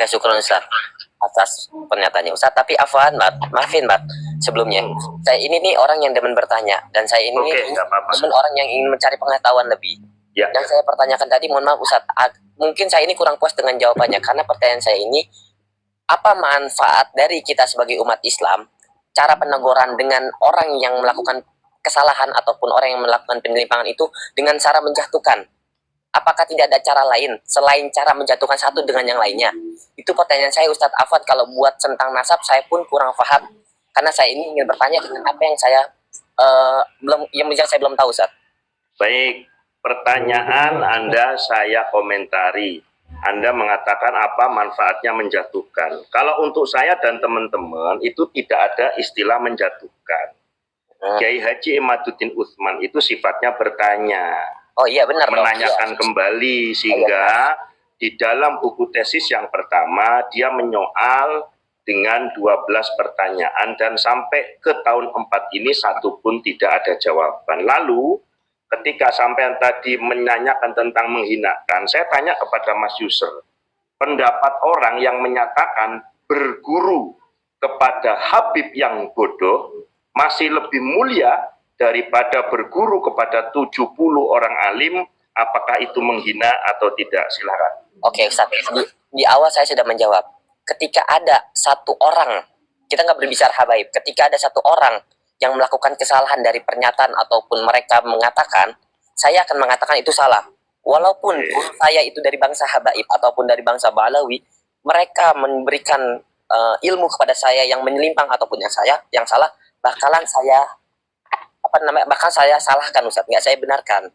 Oke, syukur Ustaz atas pernyataannya Ustaz. Tapi afwan, maafin Mat, sebelumnya. Saya ini nih orang yang demen bertanya, dan saya ini demen orang yang ingin mencari pengetahuan lebih. Ya. Yang saya pertanyakan tadi, mohon maaf Ustaz, mungkin saya ini kurang puas dengan jawabannya, karena pertanyaan saya ini, apa manfaat dari kita sebagai umat Islam, cara peneguran dengan orang yang melakukan kesalahan ataupun orang yang melakukan penyimpangan itu dengan cara menjatuhkan? Apakah tidak ada cara lain selain cara menjatuhkan satu dengan yang lainnya? Itu pertanyaan saya Ustadz Afwan. Kalau buat tentang nasab saya pun kurang paham, karena saya ini ingin bertanya dengan apa yang saya saya belum tahu Ustadz. Baik, pertanyaan Anda saya komentari. Anda mengatakan apa manfaatnya menjatuhkan. Kalau untuk saya dan teman-teman itu tidak ada istilah menjatuhkan. Kiai Haji Imaduddin Utsman itu sifatnya bertanya. Oh iya benar. Menanyakan kembali, sehingga di dalam buku tesis yang pertama dia menyoal dengan 12 pertanyaan dan sampai ke tahun 4 ini satu pun tidak ada jawaban. Lalu ketika sampai tadi menanyakan tentang menghinakan, saya tanya kepada Mas Yusr, pendapat orang yang menyatakan berguru kepada Habib yang bodoh masih lebih mulia daripada berguru kepada 70 orang alim, apakah itu menghina atau tidak? Silakan. Oke Ustaz, di awal saya sudah menjawab. Ketika ada satu orang, kita nggak berbicara habaib, ketika ada satu orang yang melakukan kesalahan dari pernyataan ataupun mereka mengatakan, saya akan mengatakan itu salah. Walaupun saya itu dari bangsa habaib ataupun dari bangsa Balawi, mereka memberikan ilmu kepada saya yang menyelimpang ataupun yang salah, bahkan saya salahkan Ustadz, nggak saya benarkan.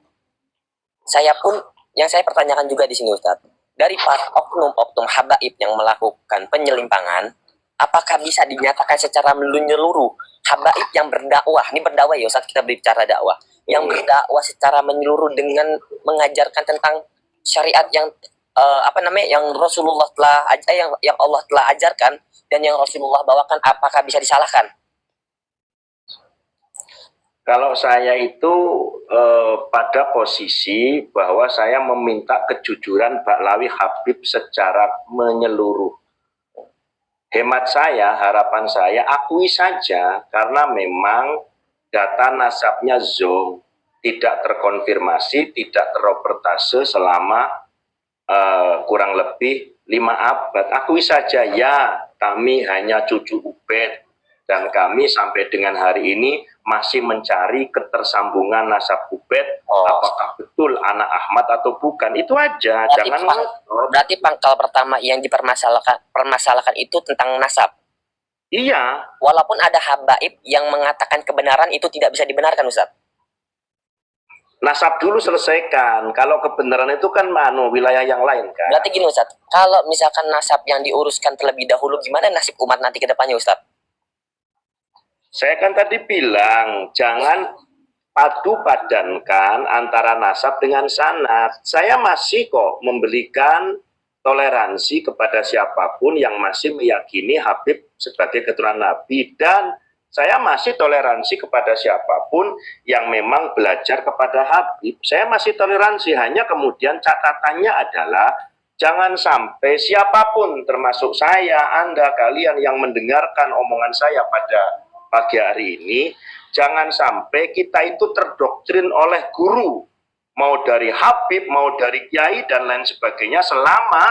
Saya pun, yang saya pertanyakan juga di sini Ustadz, dari para oknum-oknum habaib yang melakukan penyelimpangan, apakah bisa dinyatakan secara menyeluruh habaib yang berdakwah, ini berdakwah ya Ustadz, kita berbicara dakwah, yang berdakwah secara menyeluruh dengan mengajarkan tentang syariat yang yang Rasulullah yang Allah telah ajarkan dan yang Rasulullah bawakan, apakah bisa disalahkan? Kalau saya itu pada posisi bahwa saya meminta kejujuran Baklawi Habib secara menyeluruh. Hemat saya, harapan saya, akui saja, karena memang data nasabnya zong, tidak terkonfirmasi, tidak teropertase selama kurang lebih 5 abad. Akui saja, ya, kami hanya cucu Ubed, dan kami sampai dengan hari ini masih mencari ketersambungan nasab Ubed, apakah betul anak Ahmad atau bukan. Itu aja. Berarti pangkal pertama yang dipermasalahkan itu tentang nasab. Iya. Walaupun ada habaib yang mengatakan kebenaran, itu tidak bisa dibenarkan Ustaz. Nasab dulu selesaikan. Kalau kebenaran itu kan wilayah yang lain kan. Berarti gini Ustaz, kalau misalkan nasab yang diuruskan terlebih dahulu, gimana nasib umat nanti ke depannya Ustaz? Saya kan tadi bilang, jangan padu padankan antara nasab dengan sanad. Saya masih kok memberikan toleransi kepada siapapun yang masih meyakini Habib sebagai keturunan Nabi, dan saya masih toleransi kepada siapapun yang memang belajar kepada Habib. Saya masih toleransi, hanya kemudian catatannya adalah jangan sampai siapapun, termasuk saya, Anda, kalian yang mendengarkan omongan saya pada pagi hari ini, jangan sampai kita itu terdoktrin oleh guru, mau dari Habib, mau dari kiai dan lain sebagainya, selama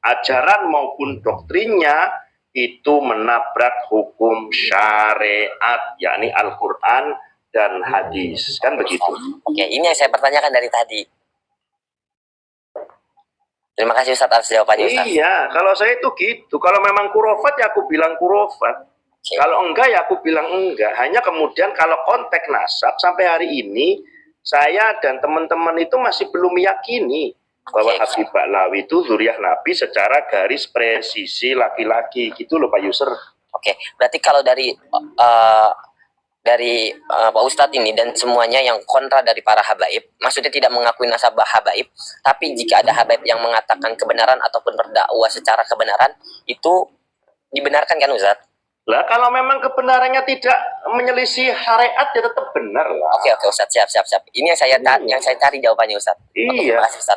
ajaran maupun doktrinnya itu menabrak hukum syariat, yakni Al-Quran dan hadis, kan begitu. Oke, ini yang saya pertanyakan dari tadi. Terima kasih Ustaz atas jawabannya Ustaz. Iya, kalau saya itu gitu, kalau memang kurofat ya aku bilang kurofat. Kalau enggak ya aku bilang enggak. Hanya kemudian kalau konteks nasab sampai hari ini saya dan teman-teman itu masih belum meyakini bahwa Habib Baklawi itu zuriyah Nabi secara garis presisi laki-laki gitu loh Pak Yusr. Oke, berarti kalau dari Pak Ustadz ini dan semuanya yang kontra dari para habaib, maksudnya tidak mengakui nasab habaib, tapi jika ada habaib yang mengatakan kebenaran ataupun berdakwah secara kebenaran, itu dibenarkan kan Ustadz? Lah kalau memang kebenarannya tidak menyelisih syariat ya tetap benar lah. Oke Ustaz, siap. Ini yang saya cari jawabannya Ustaz. Iya. Terima kasih Ustaz.